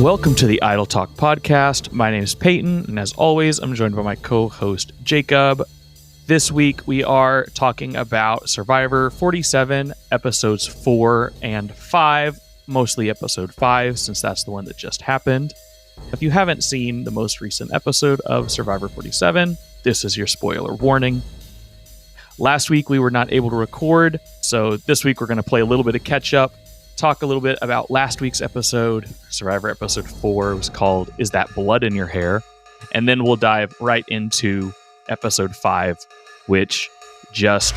Welcome to the Idle Talk podcast. My name is Peyton, and as always, I'm joined by my co-host Jacob. This week, we are talking about Survivor 47, episodes 4 and 5, mostly episode 5, since that's the one that just happened. If you haven't seen the most recent episode of Survivor 47, this is your spoiler warning. Last week, we were not able to record, so this week we're going to play a little bit of catch-up, talk a little bit about last week's episode. Survivor episode 4 was called Is That Blood in Your Hair? And then we'll dive right into episode 5, which just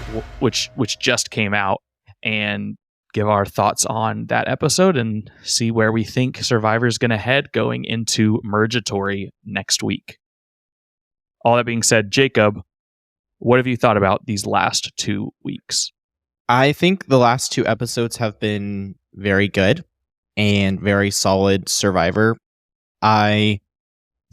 came out, and give our thoughts on that episode and see where we think Survivor's going to head going into Mergatory next week. All that being said, Jacob, what have you thought about these last 2 weeks? I think the last 2 episodes have been very good and very solid Survivor. I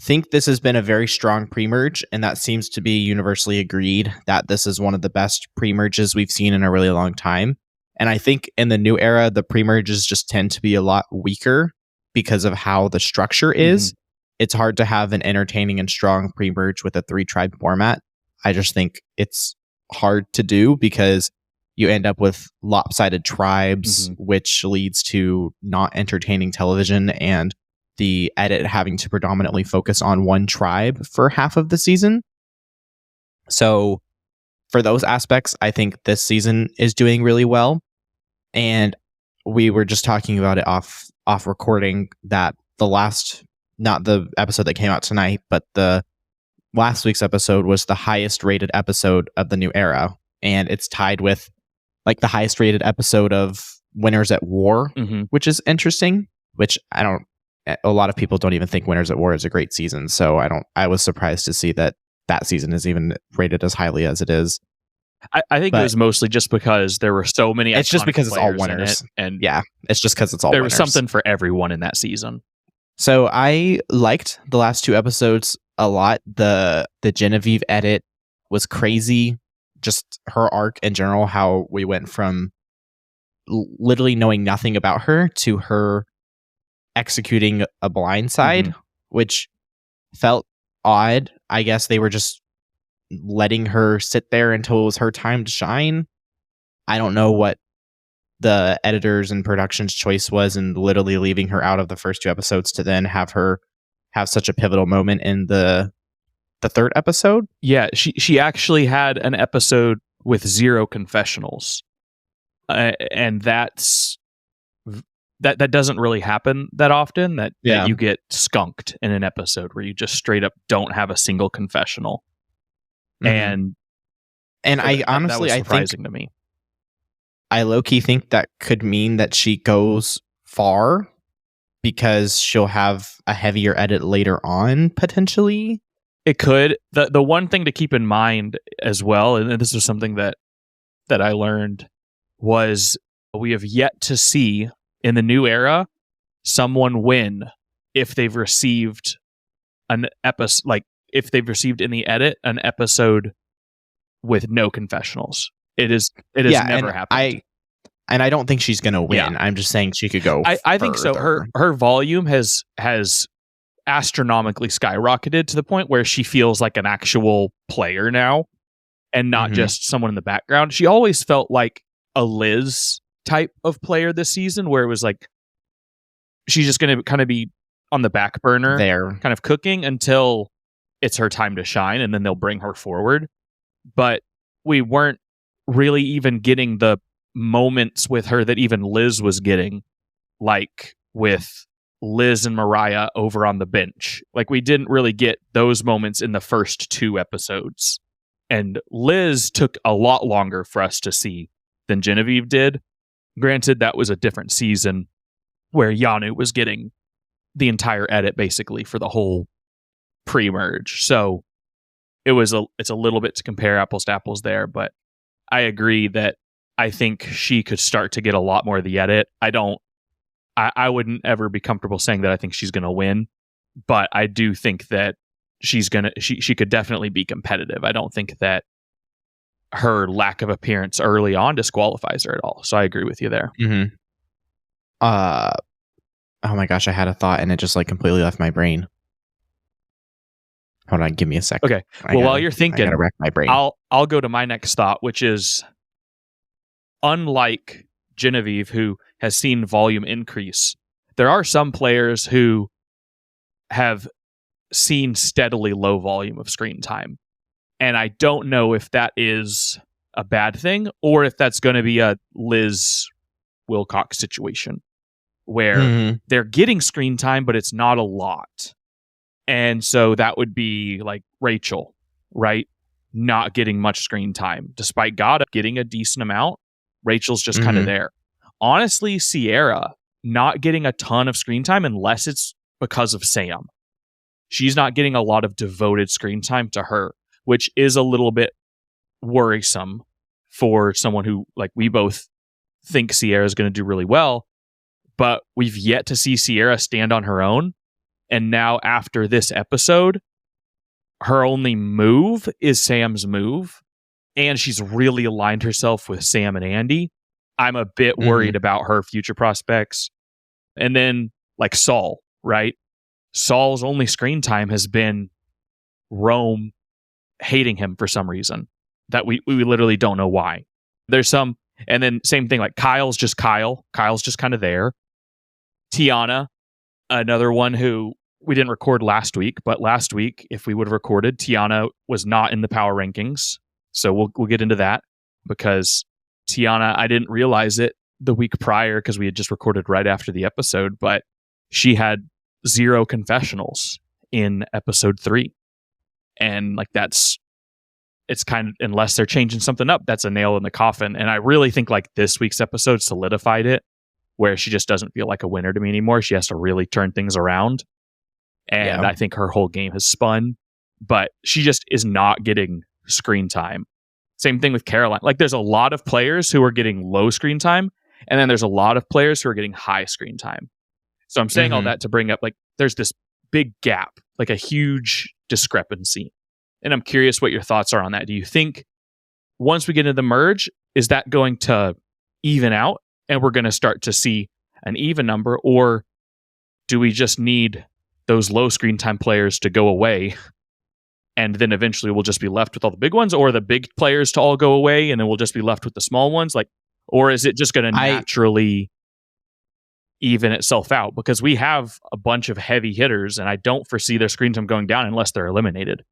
think this has been a very strong pre-merge, and that seems to be universally agreed that this is one of the best pre-merges we've seen in a really long time. And I think in the new era, the pre-merges just tend to be a lot weaker because of how the structure is. Mm-hmm. It's hard to have an entertaining and strong pre-merge with a 3-tribe format. I just think it's hard to do because you end up with lopsided tribes, which leads to not entertaining television and the edit having to predominantly focus on one tribe for half of the season. So for those aspects, I think this season is doing really well. And we were just talking about it off recording that the last, not the episode that came out tonight, but the last week's episode was the highest rated episode of the new era. And it's tied with like the highest rated episode of Winners at War, which is interesting, which a lot of people don't even think Winners at War is a great season. So I was surprised to see that season is even rated as highly as it is. I think it was mostly just because there were so many. It's just because it's all winners. And yeah, it's just because it's all there winners. was something for everyone in that season. So I liked the last 2 episodes a lot. The Genevieve edit was crazy. Just her arc in general, how we went from literally knowing nothing about her to her executing a blindside, which felt odd. I guess they were just letting her sit there until it was her time to shine. I don't know what the editors and production's choice was in literally leaving her out of the first 2 episodes to then have her have such a pivotal moment in the 3rd episode. Yeah, she actually had an episode with 0 confessionals, and that doesn't really happen that often. That you get skunked in an episode where you just straight up don't have a single confessional, and I honestly that was surprising to me. I low-key think that could mean that she goes far because she'll have a heavier edit later on potentially. It could. The one thing to keep in mind as well, and this is something that I learned, was we have yet to see in the new era someone win if they've received an episode, like if they've received in the edit an episode with no confessionals. It has never happened. I don't think she's gonna win. Yeah. I'm just saying she could go. I think so. Her volume has astronomically skyrocketed to the point where she feels like an actual player now and not just someone in the background. She always felt like a Liz type of player this season, where it was like she's just going to kind of be on the back burner there, kind of cooking until it's her time to shine, and then they'll bring her forward. But we weren't really even getting the moments with her that even Liz was getting, like with Liz and Mariah over on the bench. Like, we didn't really get those moments in the first 2 episodes. And Liz took a lot longer for us to see than Genevieve did. Granted, that was a different season where Yanu was getting the entire edit basically for the whole pre-merge. So it's a little bit to compare apples to apples there, but I agree that I think she could start to get a lot more of the edit. I wouldn't ever be comfortable saying that I think she's going to win, but I do think that she could definitely be competitive. I don't think that her lack of appearance early on disqualifies her at all. So I agree with you there. Mm-hmm. Oh my gosh, I had a thought and it just like completely left my brain. Hold on, give me a second. Okay. Well, while you're I thinking, gotta rack my brain. I'll go to my next thought, which is unlike Genevieve, who has seen volume increase, there are some players who have seen steadily low volume of screen time. And I don't know if that is a bad thing or if that's going to be a Liz Wilcox situation where they're getting screen time, but it's not a lot. And so that would be like Rachel, right? Not getting much screen time, despite God getting a decent amount. Rachel's just kind of there. Honestly, Sierra not getting a ton of screen time unless it's because of Sam. She's not getting a lot of devoted screen time to her, which is a little bit worrisome for someone who, like, we both think Sierra is going to do really well, but we've yet to see Sierra stand on her own. And now after this episode, her only move is Sam's move. And she's really aligned herself with Sam and Andy. I'm a bit worried about her future prospects. And then like Saul, right? Saul's only screen time has been Rome hating him for some reason that we literally don't know why. There's some, and then same thing, like Kyle's just Kyle. Kyle's just kind of there. Tiyana, another one who we didn't record last week, but last week, if we would have recorded, Tiyana was not in the power rankings. So we'll get into that because Tiyana, I didn't realize it the week prior because we had just recorded right after the episode, but she had 0 confessionals in episode 3. And like it's kind of, unless they're changing something up, that's a nail in the coffin. And I really think like this week's episode solidified it, where she just doesn't feel like a winner to me anymore. She has to really turn things around. And I think her whole game has spun, but she just is not getting screen time. Same thing with Caroline. Like there's a lot of players who are getting low screen time, and then there's a lot of players who are getting high screen time. So I'm saying all that to bring up, like, there's this big gap, like a huge discrepancy. And I'm curious what your thoughts are on that. Do you think once we get into the merge, is that going to even out and we're going to start to see an even number, or do we just need those low screen time players to go away and then eventually we'll just be left with all the big ones, or the big players to all go away and then we'll just be left with the small ones? Like, or is it just going to naturally even itself out? Because we have a bunch of heavy hitters and I don't foresee their screen time going down unless they're eliminated.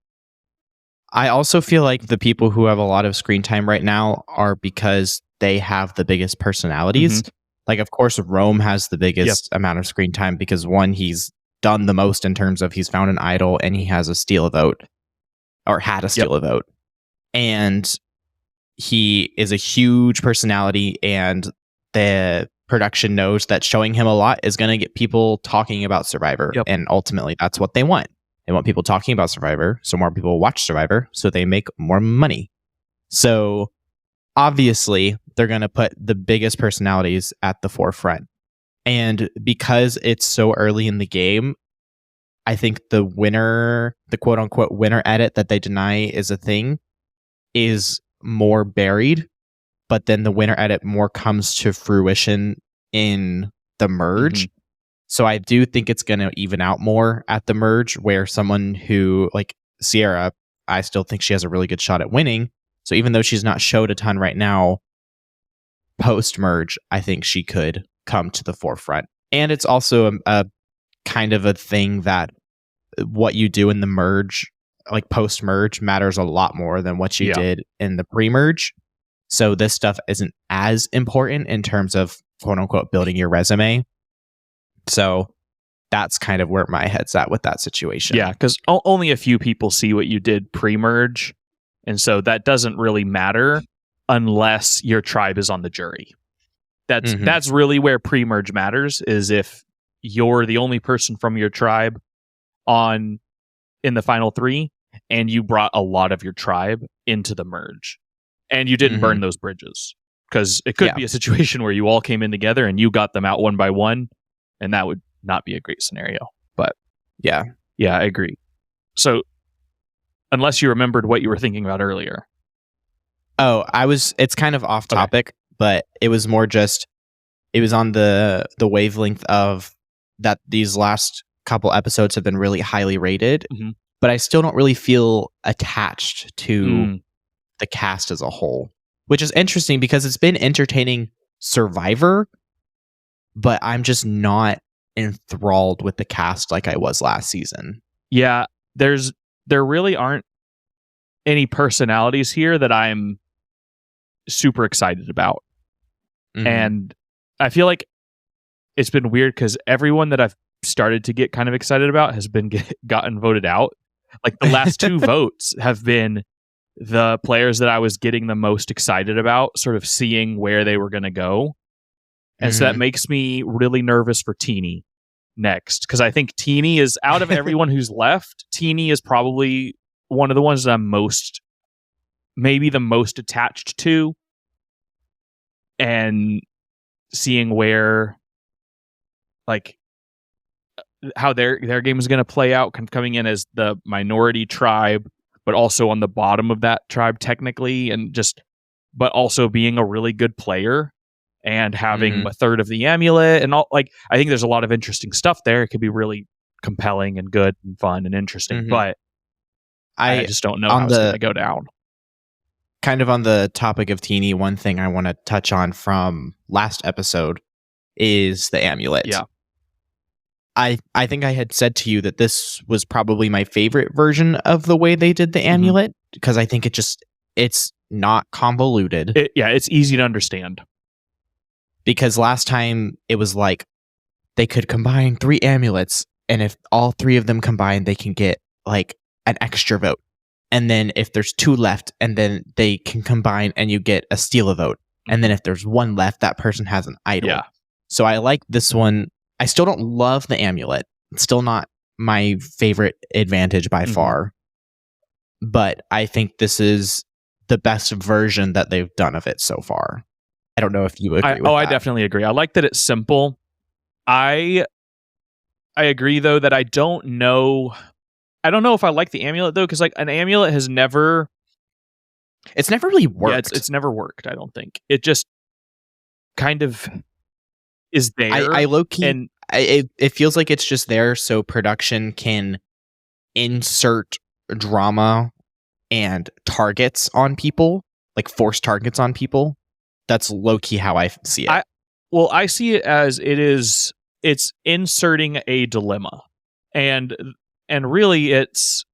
I also feel like the people who have a lot of screen time right now are because they have the biggest personalities. Like, of course, Rome has the biggest amount of screen time because, one, he's done the most in terms of he's found an idol and he has a steal a vote, or had a steal a vote. And he is a huge personality, and the production knows that showing him a lot is going to get people talking about Survivor. And ultimately, that's what they want. They want people talking about Survivor, so more people watch Survivor, so they make more money. So obviously, they're going to put the biggest personalities at the forefront. And because it's so early in the game, I think the winner, the quote unquote winner edit that they deny is a thing, is more buried. But then the winner edit more comes to fruition in the merge. So I do think it's going to even out more at the merge, where someone who, like Sierra, I still think she has a really good shot at winning. So even though she's not showed a ton right now, post merge, I think she could come to the forefront. And it's also a kind of a thing that what you do in the merge, like post merge, matters a lot more than what you did in the pre-merge. So this stuff isn't as important in terms of quote unquote building your resume. So that's kind of where my head's at with that situation. Yeah, because only a few people see what you did pre-merge. And so that doesn't really matter unless your tribe is on the jury. That's really where pre-merge matters, is if you're the only person from your tribe in the final 3 and you brought a lot of your tribe into the merge and you didn't burn those bridges. Because it could be a situation where you all came in together and you got them out one by one, and that would not be a great scenario. But yeah, I agree. So unless you remembered what you were thinking about earlier. Oh, it's kind of off topic, but it was more just, it was on the wavelength of that these last couple episodes have been really highly rated, Mhm. but I still don't really feel attached to the cast as a whole, which is interesting because it's been entertaining Survivor, but I'm just not enthralled with the cast like I was last season. Yeah, there really aren't any personalities here that I'm super excited about. Mhm. And I feel like it's been weird because everyone that I've started to get kind of excited about has been gotten voted out. Like the last two votes have been the players that I was getting the most excited about, sort of seeing where they were going to go. And so that makes me really nervous for Teeny next, because I think Teeny is, out of everyone who's left, Teeny is probably one of the ones that I'm maybe the most attached to, and seeing where, like, how their game is going to play out, coming in as the minority tribe, but also on the bottom of that tribe technically, and but also being a really good player and having a third of the amulet and all. Like, I think there's a lot of interesting stuff there. It could be really compelling and good and fun and interesting, but I just don't know how it's going to go down. Kind of on the topic of Teeny, one thing I want to touch on from last episode is the amulet. Yeah. I think I had said to you that this was probably my favorite version of the way they did the amulet, because I think it's not convoluted. It's easy to understand. Because last time it was like they could combine 3 amulets, and if all 3 of them combine, they can get like an extra vote. And then if there's 2 left, and then they can combine and you get a steal a vote. And then if there's 1 left, that person has an idol. Yeah. So I like this one. I still don't love the amulet. It's still not my favorite advantage by far. But I think this is the best version that they've done of it so far. I don't know if you agree with that. I definitely agree. I like that it's simple. I agree, though, that I don't know if I like the amulet, though, because like an amulet has never... It's never really worked. Yeah, it's never worked, I don't think. It just kind of is there. I low-key... And it feels like it's just there so production can insert drama and targets on people, like force targets on people. That's low-key how I see it. I see it as it's inserting a dilemma. And really it's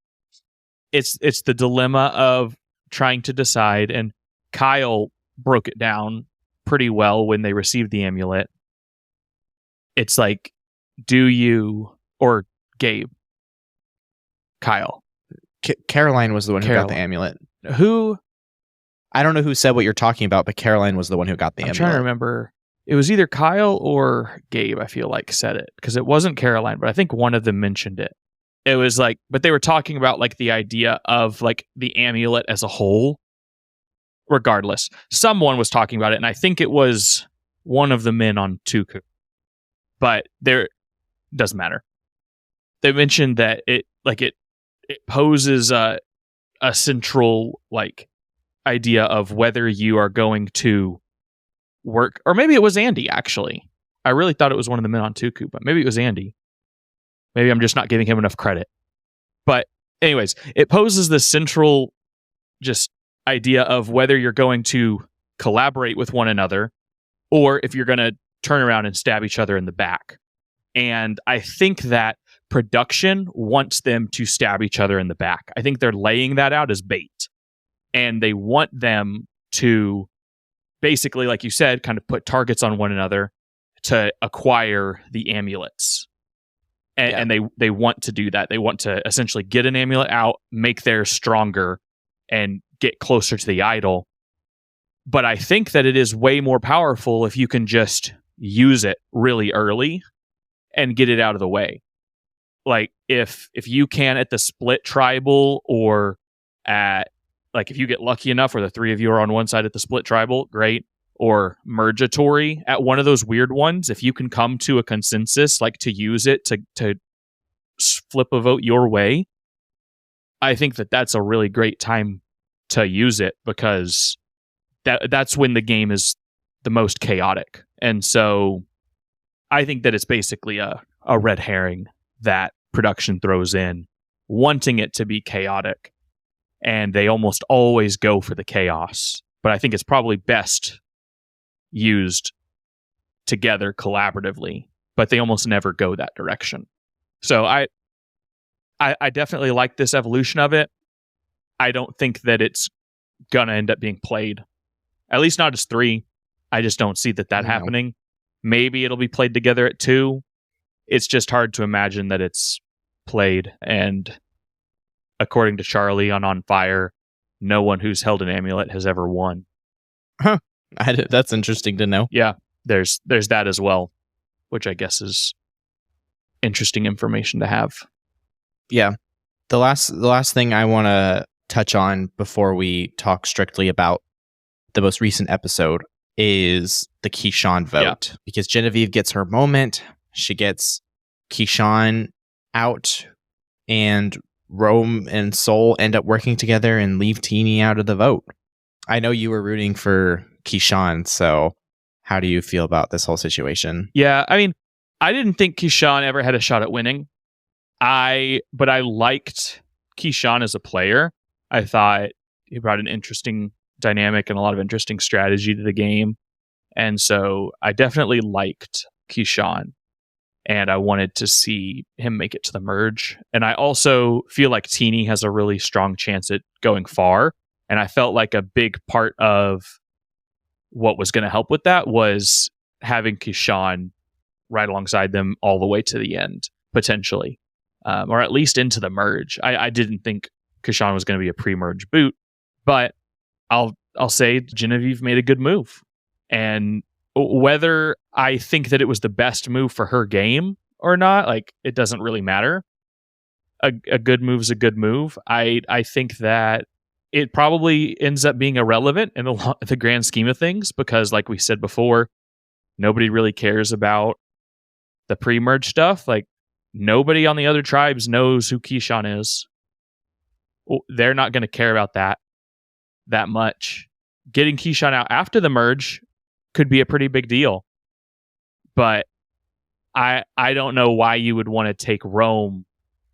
the dilemma of trying to decide, and Kyle broke it down pretty well when they received the amulet. It's like, do you, or Gabe, Kyle. Caroline was the one who got the amulet. Who? I don't know who said what you're talking about, but Caroline was the one who got the amulet. I'm trying to remember. It was either Kyle or Gabe, I feel like, said it, because it wasn't Caroline, but I think one of them mentioned it. It was like, but they were talking about like the idea of like the amulet as a whole. Regardless, someone was talking about it, and I think it was one of the men on Tuku. But there doesn't matter. They mentioned that it poses a central like idea of whether you are going to work, or maybe it was Andy, actually. I really thought it was one of the men on Tuku, but maybe it was Andy. Maybe I'm just not giving him enough credit. But anyways, it poses the central just idea of whether you're going to collaborate with one another, or if you're going to turn around and stab each other in the back. And I think that production wants them to stab each other in the back. I think they're laying that out as bait. And they want them to basically, like you said, kind of put targets on one another to acquire the amulets. And they want to do that. They want to essentially get an amulet out, make theirs stronger, and get closer to the idol. But I think that it is way more powerful if you can just use it really early and get it out of the way. Like if you can at the split tribal, or at like if you get lucky enough where the 3 of you are on one side at the split tribal, great. Or mergatory at one of those weird ones, if you can come to a consensus, like to use it to flip a vote your way, I think that that's a really great time to use it, because that's when the game is the most chaotic. And so I think that it's basically a a red herring that production throws in, wanting it to be chaotic. And they almost always go for the chaos. But I think it's probably best used together collaboratively, but they almost never go that direction. So I definitely like this evolution of it. I don't think that it's gonna end up being played, at least not as 3. I just don't see that happening. Maybe it'll be played together at 2. It's just hard to imagine that it's played. And according to Charlie on Fire, no one who's held an amulet has ever won. Huh. That's interesting to know. Yeah, there's that as well, which I guess is interesting information to have. Yeah. The last thing I want to touch on before we talk strictly about the most recent episode is the Kishan vote. Because Genevieve gets her moment. She gets Kishan out, and Rome and Soul end up working together and leave Teeny out of the vote. I know you were rooting for Kishan, so how do you feel about this whole situation? Yeah, I mean, I didn't think Kishan ever had a shot at winning. But I liked Kishan as a player. I thought he brought an interesting dynamic and a lot of interesting strategy to the game. And so I definitely liked Kishan. And I wanted to see him make it to the merge. And I also feel like Teeny has a really strong chance at going far. And I felt like a big part of what was going to help with that was having Kishan right alongside them all the way to the end, potentially. Or at least into the merge. I didn't think Kishan was going to be a pre-merge boot. But I'll say Genevieve made a good move. And whether I think that it was the best move for her game or not, like, it doesn't really matter. A good move is a good move. I think that it probably ends up being irrelevant in the grand scheme of things because, like we said before, nobody really cares about the pre-merge stuff. Like, nobody on the other tribes knows who Kishan is. They're not going to care about that much. Getting Kishan out after the merge could be a pretty big deal. But I don't know why you would want to take Rome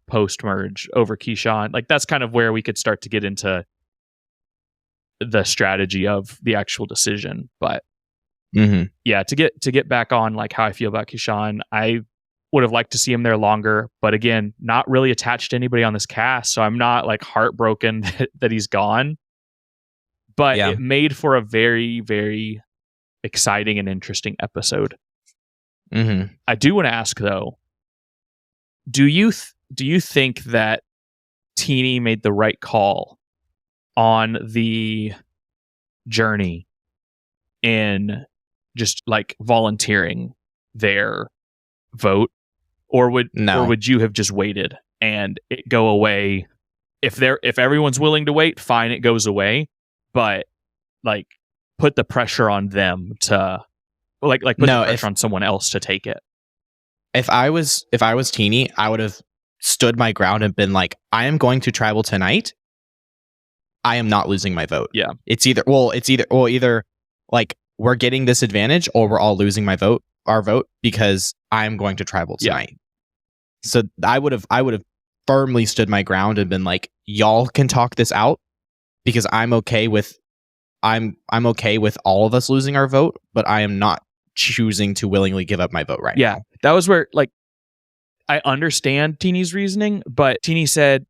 post-merge over Kishan. Like, that's kind of where we could start to get into the strategy of the actual decision. But yeah, to get back on like how I feel about Kishan, I would have liked to see him there longer. But again, not really attached to anybody on this cast, so I'm not like heartbroken that he's gone. But it made for a very, very exciting and interesting episode. I do want to ask though, do you think that Teeny made the right call on the journey in just like volunteering their vote, or would you have just waited and it go away? If everyone's willing to wait, fine, it goes away. But like, put the pressure on them to put the pressure on someone else to take it. If I was Teeny, I would have stood my ground and been like, I am going to tribal tonight. I am not losing my vote. Yeah. It's either like we're getting this advantage or we're all losing our vote because I'm going to tribal tonight. Yeah. So I would have firmly stood my ground and been like, y'all can talk this out because I'm okay with all of us losing our vote, but I am not choosing to willingly give up my vote right now. That was where, like, I understand Teeny's reasoning, but Teeny said,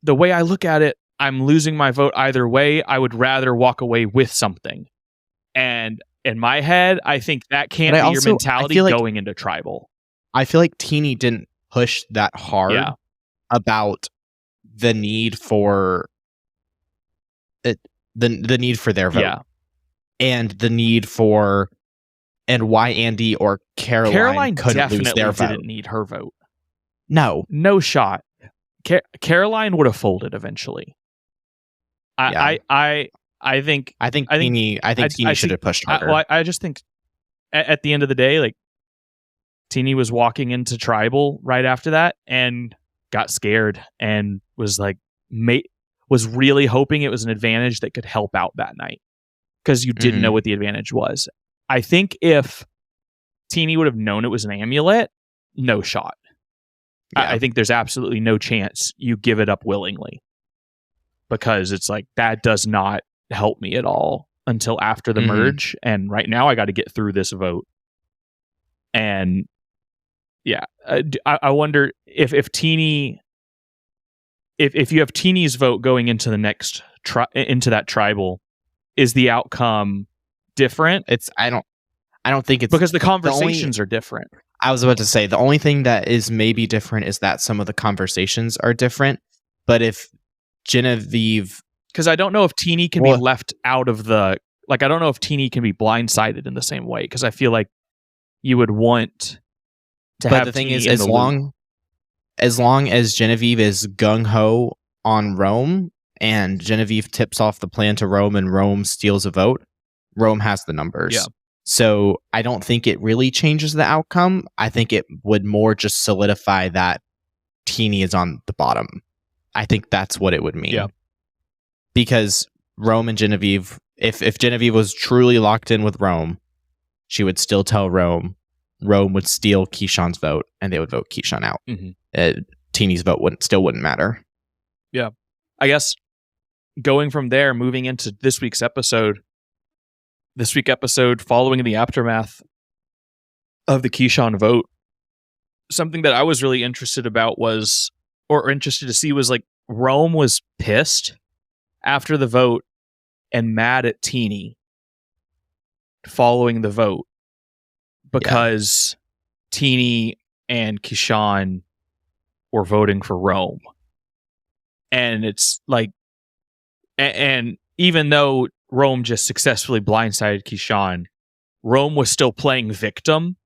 the way I look at it, I'm losing my vote either way. I would rather walk away with something. And in my head, I think that can't be your mentality going into tribal. I feel like Teeny didn't push that hard about the need for it, the need for their vote, and the need for, and why Andy or Caroline couldn't lose their vote. Didn't need her vote. No shot. Caroline would have folded eventually. I think Teeny should have pushed harder. I just think at the end of the day, like, Teeny was walking into tribal right after that and got scared and was like, was really hoping it was an advantage that could help out that night because you didn't know what the advantage was. I think if Teeny would have known it was an amulet, no shot. Yeah. I think there's absolutely no chance you give it up willingly, because it's like that does not help me at all until after the merge, and right now I got to get through this vote. And yeah, I wonder if Teeny, if you have Teeny's vote going into the next into that tribal, is the outcome different? I don't think it's, because the conversations are different. I was about to say the only thing that is maybe different is that some of the conversations are different. But if Genevieve, because I don't know if Teeny can be left out of the, like, I don't know if Teeny can be blindsided in the same way, because I feel like you would want to have. But the thing is, as long as Genevieve is gung ho on Rome, and Genevieve tips off the plan to Rome, and Rome steals a vote, Rome has the numbers. Yeah. So I don't think it really changes the outcome. I think it would more just solidify that Teeny is on the bottom. I think that's what it would mean. Yeah. Because Rome and Genevieve, if Genevieve was truly locked in with Rome, she would still tell Rome. Rome would steal Kishan's vote, and they would vote Kishan out. Teeny's vote wouldn't matter. Yeah. I guess going from there, moving into this week's episode, following the aftermath of the Kishan vote, something that I was really interested to see was like Rome was pissed after the vote and mad at Teeny following the vote, because Teeny and Kishan were voting for Rome. And it's like, and even though Rome just successfully blindsided Kishan, Rome was still playing victim.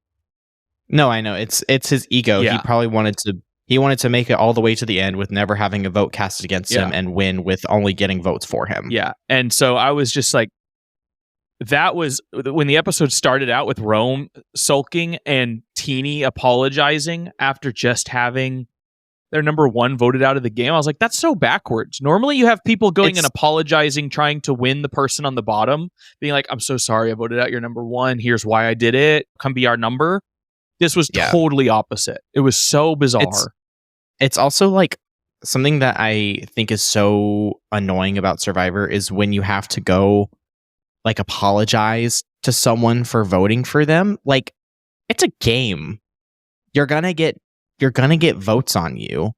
No, I know. It's his ego. Yeah. He probably wanted to make it all the way to the end with never having a vote cast against him, and win with only getting votes for him. Yeah. And so I was just like, that was when the episode started out with Rome sulking and Teeny apologizing after just having their number one voted out of the game. I was like, that's so backwards. Normally you have people going and apologizing, trying to win the person on the bottom, being like, I'm so sorry I voted out your number one. Here's why I did it. Come be our number. This was totally opposite. It was so bizarre. It's also like something that I think is so annoying about Survivor is when you have to go like apologize to someone for voting for them. Like, it's a game. You're gonna get votes on you.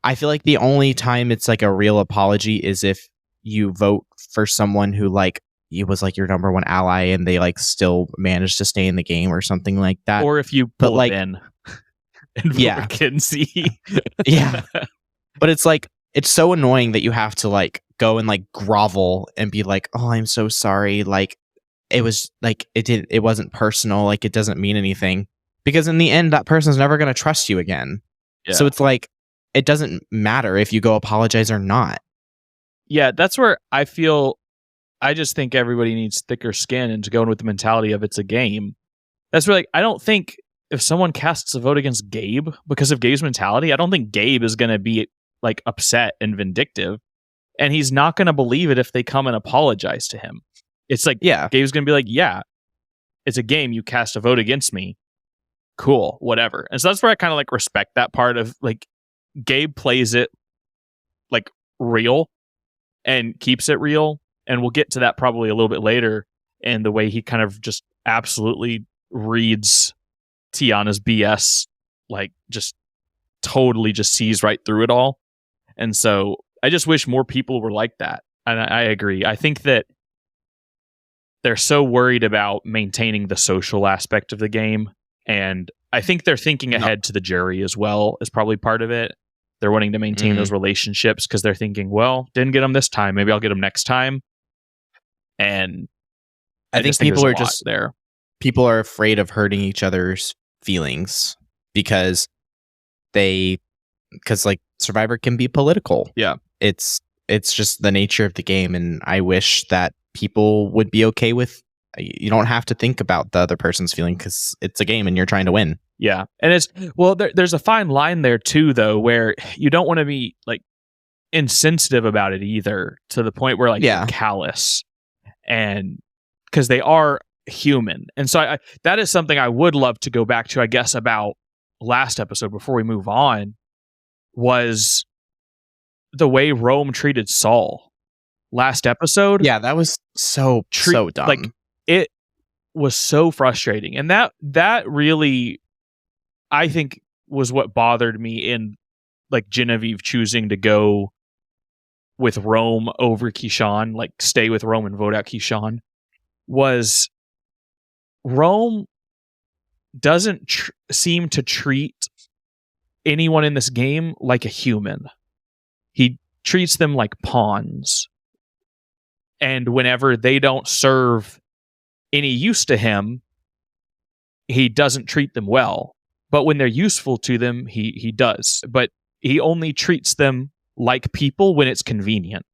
I feel like the only time it's like a real apology is if you vote for someone who like you was like your number one ally and they like still managed to stay in the game or something like that. Or if you pull it in and vote Kinsey. Yeah. But it's like, it's so annoying that you have to like go and like grovel and be like, oh, I'm so sorry. Like, it was like, it wasn't personal. Like, it doesn't mean anything. Because in the end, that person's never going to trust you again. Yeah. So it's like, it doesn't matter if you go apologize or not. Yeah, that's where I just think everybody needs thicker skin and to go in with the mentality of it's a game. That's where, like, I don't think if someone casts a vote against Gabe because of Gabe's mentality, I don't think Gabe is going to be like upset and vindictive. And he's not going to believe it if they come and apologize to him. It's like, Gabe's going to be like, yeah, it's a game. You cast a vote against me. Cool, whatever. And so that's where I kind of like respect that part of like Gabe plays it like real and keeps it real. And we'll get to that probably a little bit later, and the way he kind of just absolutely reads Tiyana's BS, like just totally just sees right through it all. And so I just wish more people were like that. And I agree. I think that they're so worried about maintaining the social aspect of the game. And I think they're thinking ahead to the jury as well as probably part of it. They're wanting to maintain those relationships because they're thinking, well, didn't get them this time. Maybe I'll get them next time. And I think people are just there. People are afraid of hurting each other's feelings because like Survivor can be political. Yeah. It's just the nature of the game. And I wish that people would be okay with, you don't have to think about the other person's feeling because it's a game and you're trying to win. Yeah. And it's, well, there's a fine line there too, though, where you don't want to be like insensitive about it either, to the point where like you're callous, and because they are human. And so that is something I would love to go back to, I guess, about last episode before we move on was the way Rome treated Saul. Last episode, Yeah, that was so dumb. Like, it was so frustrating, and that really, I think, was what bothered me in like Genevieve choosing to go with Rome over Kishan, like stay with Rome and vote out Kishan, was Rome doesn't seem to treat anyone in this game like a human. He treats them like pawns. And whenever they don't serve any use to him, he doesn't treat them well. But when they're useful to them, he does. But he only treats them like people when it's convenient.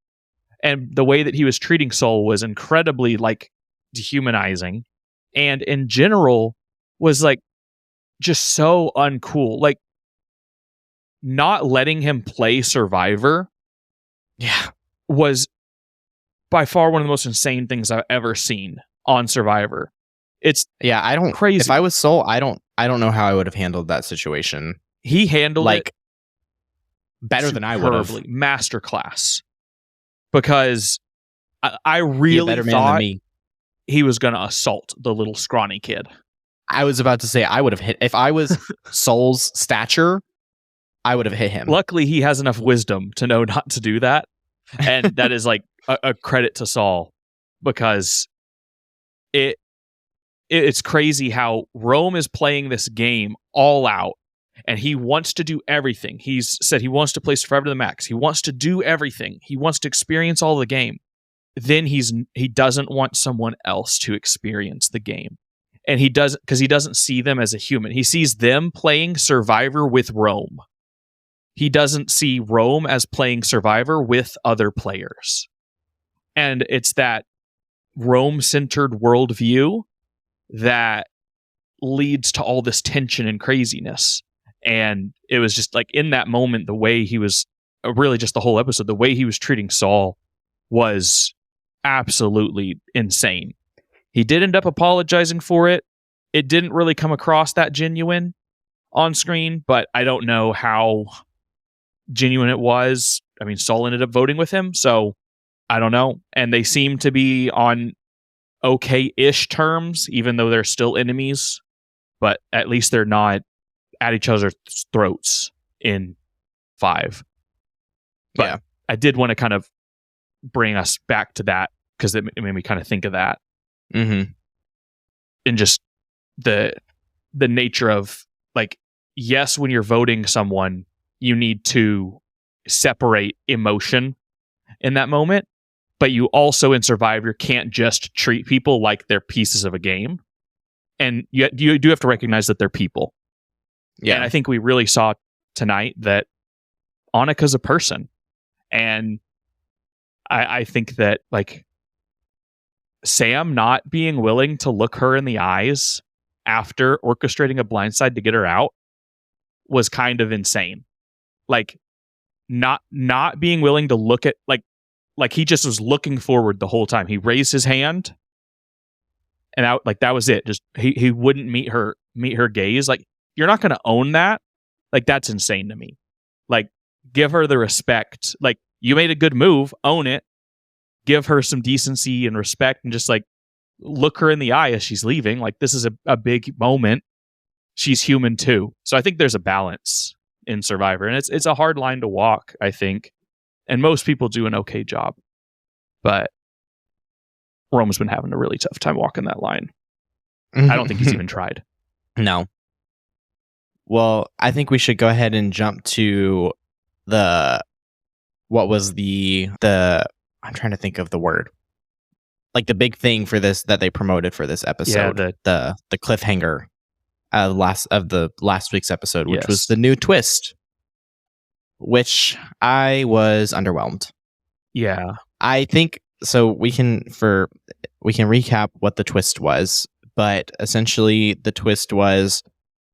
And the way that he was treating Saul was incredibly like dehumanizing, and in general was like just so uncool. Like, not letting him play Survivor, was by far one of the most insane things I've ever seen on Survivor. It's I don't crazy. If I was Soul, I don't know how I would have handled that situation. He handled it better than I would have. Masterclass. Because I really thought he was going to assault the little scrawny kid. I was about to say I would have hit. If I was Soul's stature, I would have hit him. Luckily, he has enough wisdom to know not to do that. And that is like a credit to Saul, because it's crazy how Rome is playing this game all out, and he wants to do everything. He's said he wants to play Survivor to the max. He wants to do everything. He wants to experience all the game. Then he doesn't want someone else to experience the game. And he doesn't, because he doesn't see them as a human. He sees them playing Survivor with Rome. He doesn't see Rome as playing Survivor with other players. And it's that Rome-centered worldview that leads to all this tension and craziness. And it was just like, in that moment, the way he was, really just the whole episode, the way he was treating Saul was absolutely insane. He did end up apologizing for it. It didn't really come across that genuine on screen, but I don't know how genuine it was. I mean, Saul ended up voting with him, so I don't know. And they seem to be on okay-ish terms, even though they're still enemies. But at least they're not at each other's throats in 5. But I did want to kind of bring us back to that, because it made me kind of think of that. Mm-hmm. And just the nature of, like, yes, when you're voting someone, you need to separate emotion in that moment, but you also in Survivor can't just treat people like they're pieces of a game, and you do have to recognize that they're people. Yeah, and I think we really saw tonight that Anika's a person, and I think that, like, Sam not being willing to look her in the eyes after orchestrating a blindside to get her out was kind of insane. Like, not being willing to look at, like he just was looking forward the whole time. He raised his hand, and that was it. Just he wouldn't meet her gaze. Like, you're not going to own that. Like, that's insane to me. Like, give her the respect. Like, you made a good move, own it. Give her some decency and respect, and just, like, look her in the eye as she's leaving. Like, this is a big moment. She's human too. So I think there's a balance in Survivor, and it's a hard line to walk, I think. And most people do an okay job. But Rome's been having a really tough time walking that line. I don't think he's even tried. No. Well, I think we should go ahead and jump to what was the I'm trying to think of the word. Like, the big thing for this that they promoted for this episode. Yeah, the cliffhanger of the last week's episode, which was the new twist, which I was underwhelmed. Yeah. I think so. We can recap what the twist was, but essentially the twist was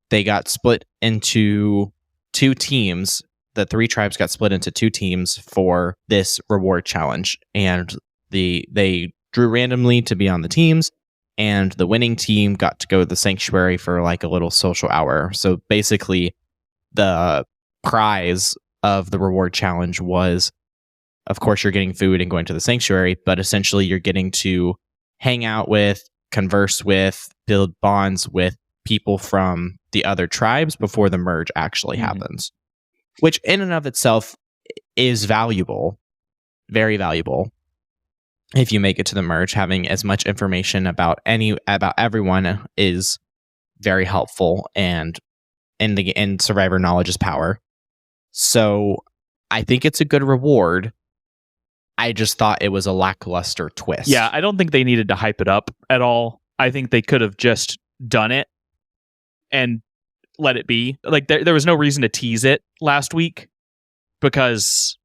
they got split into 2 teams. The 3 tribes got split into 2 teams for this reward challenge, and they drew randomly to be on the teams, and the winning team got to go to the sanctuary for like a little social hour. So basically, the prize of the reward challenge was, of course, you're getting food and going to the sanctuary, but essentially you're getting to hang out with, converse with, build bonds with people from the other tribes before the merge actually happens, which in and of itself is valuable, very valuable. If you make it to the merge, having as much information about everyone is very helpful, and in survivor knowledge is power. So I think it's a good reward. I just thought it was a lackluster twist. Yeah, I don't think they needed to hype it up at all. I think they could have just done it and let it be. Like there was no reason to tease it last week because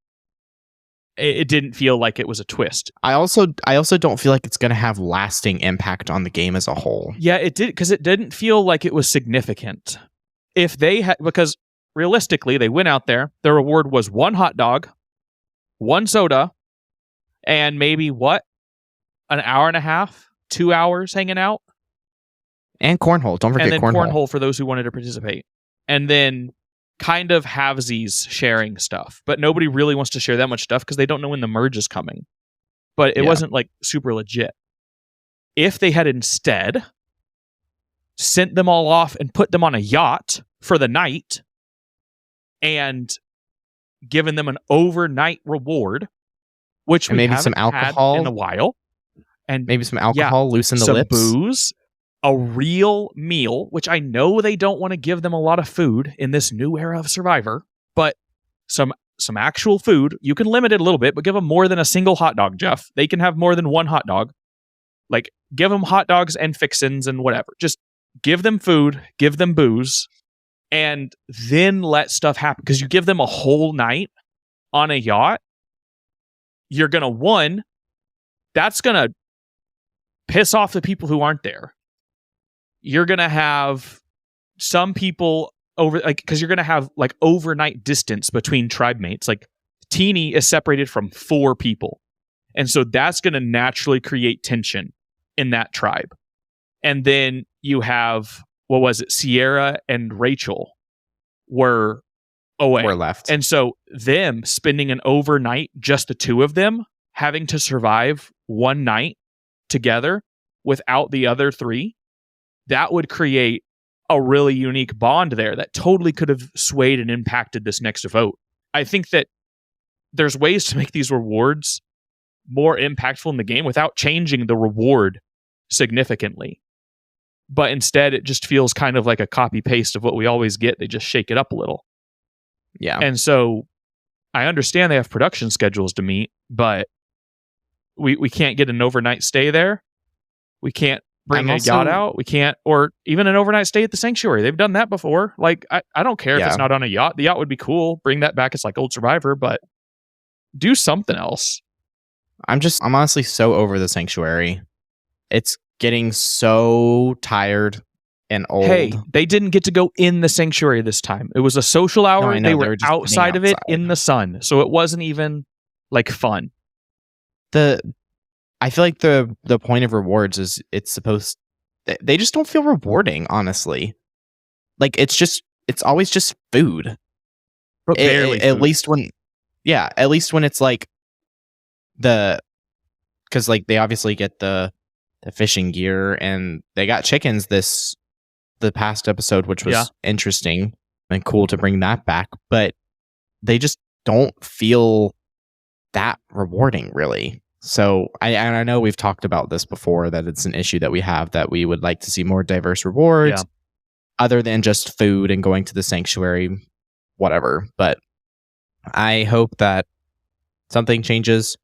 it didn't feel like it was a twist. I also don't feel like it's going to have lasting impact on the game as a whole. Yeah, it did, because it didn't feel like it was significant. If they had, because realistically, they went out there, their reward was 1 hot dog, 1 soda, and maybe an hour and a half, 2 hours hanging out. And cornhole. Don't forget cornhole. And then cornhole for those who wanted to participate. And then kind of halvesies sharing stuff. But nobody really wants to share that much stuff because they don't know when the merge is coming. But it wasn't like super legit. If they had instead sent them all off and put them on a yacht for the night and given them an overnight reward, which we maybe haven't some alcohol had in a while, and maybe some alcohol, loosen the lips, booze, a real meal, which I know they don't want to give them a lot of food in this new era of Survivor, but some actual food. You can limit it a little bit, but give them more than a single hot dog, Jeff. They can have more than 1 hot dog. Like, give them hot dogs and fixins and whatever. Just give them food, give them booze, and then let stuff happen. Because you give them a whole night on a yacht, you're going to, that's going to piss off the people who aren't there. You're going to have some people because you're going to have like overnight distance between tribe mates. Like Teeny is separated from 4 people. And so that's going to naturally create tension in that tribe. And then you have, Sierra and Rachel were away. Were left. And so them spending an overnight, just the 2 of them, having to survive one night together without the other 3, that would create a really unique bond there that totally could have swayed and impacted this next vote. I think that there's ways to make these rewards more impactful in the game without changing the reward significantly. But instead, it just feels kind of like a copy paste of what we always get. They just shake it up a little. Yeah. And so I understand they have production schedules to meet, but we can't get an overnight stay there. We can't bring a yacht out. We can't, or even an overnight stay at the sanctuary. They've done that before. Like, I don't care if it's not on a yacht. The yacht would be cool. Bring that back. It's like old Survivor, but do something else. I'm honestly so over the sanctuary. It's getting so tired and old. Hey, they didn't get to go in the sanctuary this time. It was a social hour. No, they were outside of it in the sun. So it wasn't even like fun. I feel like the point of rewards is they just don't feel rewarding, honestly. Like it's always just food. But barely at food. least when it's like because like they obviously get the fishing gear and they got chickens the past episode, which was interesting and cool to bring that back, but they just don't feel that rewarding, really. So I know we've talked about this before, that it's an issue that we have, that we would like to see more diverse rewards other than just food and going to the sanctuary, whatever. But I hope that something changes.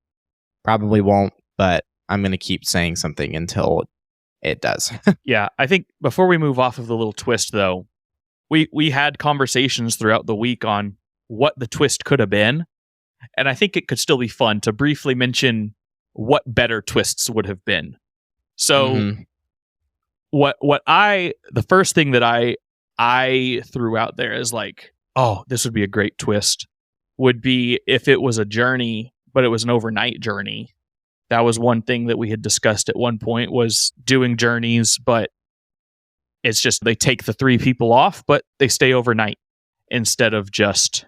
Probably won't, but I'm going to keep saying something until it does. Yeah, I think before we move off of the little twist, though, we had conversations throughout the week on what the twist could have been. And I think it could still be fun to briefly mention what better twists would have been. So the first thing that I threw out there is like, oh, this would be a great twist, would be if it was a journey, but it was an overnight journey That was one thing that we had discussed at one point, was doing journeys, but it's just they take the 3 people off, but they stay overnight instead of just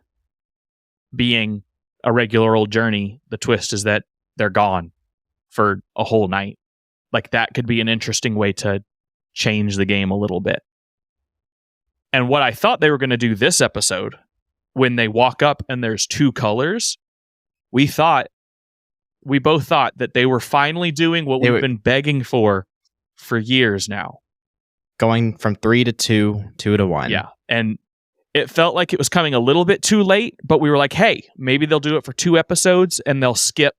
being a regular old journey. The twist is that they're gone for a whole night. Like, that could be an interesting way to change the game a little bit. And what I thought they were going to do this episode, when they walk up and there's 2 colors, we both thought that they were finally doing what we've been begging for years now. Going from 3 to 2, 2 to 1. Yeah. And it felt like it was coming a little bit too late, but we were like, hey, maybe they'll do it for 2 episodes and they'll skip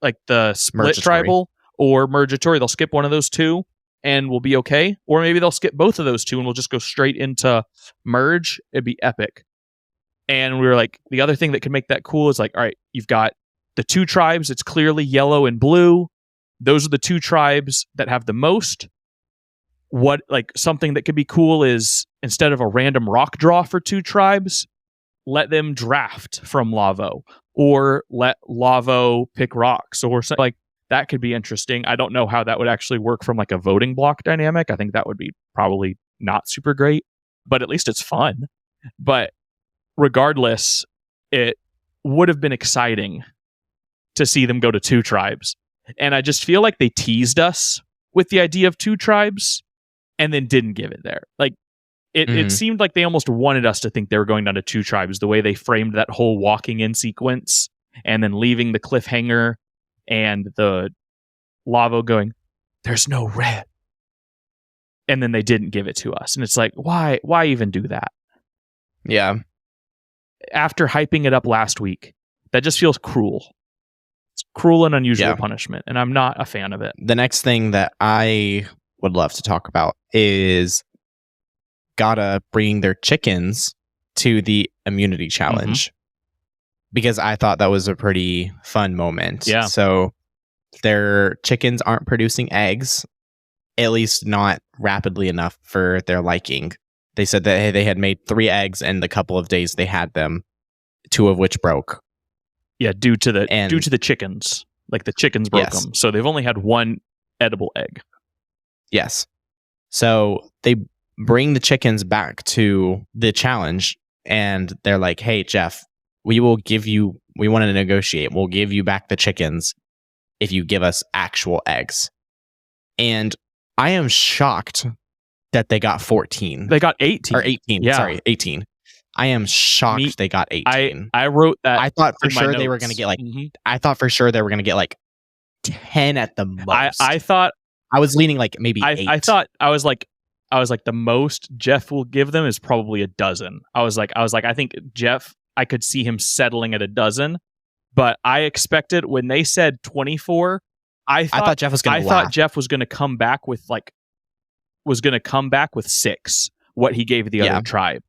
like the split tribal or mergatory. They'll skip one of those 2 and we'll be okay. Or maybe they'll skip both of those 2 and we'll just go straight into merge. It'd be epic. And we were like, the other thing that could make that cool is like, all right, you've got the 2 tribes. It's clearly yellow and blue. Those are the 2 tribes that have the most. What, like, something that could be cool is, instead of a random rock draw for 2 tribes, let them draft from Lavo, or let Lavo pick rocks, or something. Like, that could be interesting. I don't know how that would actually work from like a voting block dynamic. I think that would be probably not super great, but at least it's fun. But regardless, it would have been exciting to see them go to 2 tribes. And I just feel like they teased us with the idea of 2 tribes and then didn't give it there. Like, it seemed like they almost wanted us to think they were going down to 2 tribes, the way they framed that whole walking in sequence and then leaving the cliffhanger and the Lavo going, there's no red. And then they didn't give it to us. And it's like, why even do that? Yeah. After hyping it up last week, that just feels cruel. It's cruel and unusual punishment, and I'm not a fan of it. The next thing that I would love to talk about is Gata bringing their chickens to the immunity challenge, because I thought that was a pretty fun moment. Yeah. So their chickens aren't producing eggs, at least not rapidly enough for their liking. They said that they had made 3 eggs in the couple of days they had them, 2 of which broke. Yeah, due to the chickens. Like, the chickens broke them. So they've only had 1 edible egg. Yes. So they bring the chickens back to the challenge, and they're like, hey, Jeff, we want to negotiate. We'll give you back the chickens if you give us actual eggs. And I am shocked that they got 14. They got 18. Or 18. Yeah. Sorry, 18. I am shocked they got 18. I wrote that. I thought for sure they were going to get like, I thought for sure they were going to get like 10 at the most. I thought I was leaning like maybe 8. I was like the most Jeff will give them is probably a dozen. I was like, I think Jeff, I could see him settling at a dozen, but I expected when they said 24, I thought Jeff was going to thought Jeff was going to come back with 6, what he gave the other tribe.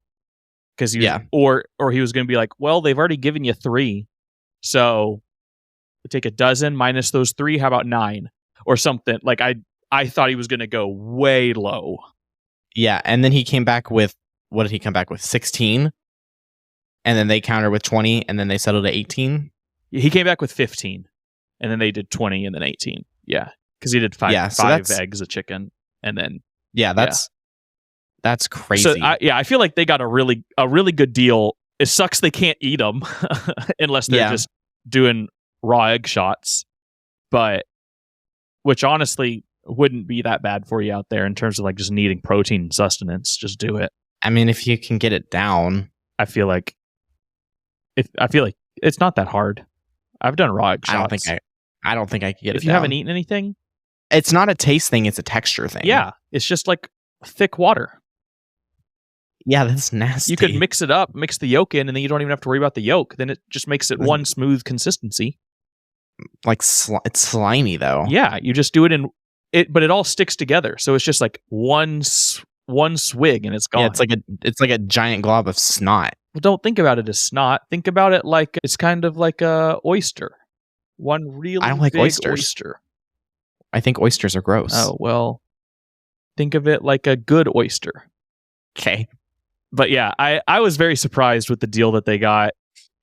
Because he was, or he was going to be like, well, they've already given you 3, so we take a dozen minus those 3. How about 9 or something? Like, I thought he was going to go way low. Yeah, and then he came back with, what did he come back with? 16, and then they countered with 20, and then they settled at 18. He came back with 15, and then they did 20, and then 18. Yeah, because he did 5 eggs a chicken, and then that's crazy. So I feel like they got a really good deal. It sucks they can't eat them unless they're just doing raw egg shots, but which honestly wouldn't be that bad for you out there in terms of like just needing protein and sustenance. Just do it. I mean, if you can get it down, I feel like it's not that hard. I've done raw egg shots. I don't think I can get it down. If you haven't eaten anything, it's not a taste thing; it's a texture thing. Yeah, it's just like thick water. Yeah, that's nasty. You could mix it up, mix the yolk in, and then you don't even have to worry about the yolk. Then it just makes it one smooth consistency. Like it's slimy though. Yeah, you just do it in it, but it all sticks together. So it's just like one swig and it's gone. Yeah, it's like a giant glob of snot. Well, don't think about it as snot. Think about it like it's kind of like a oyster. One really I don't like big oyster. I think oysters are gross. Oh, well, think of it like a good oyster. Okay. But yeah, I was very surprised with the deal that they got,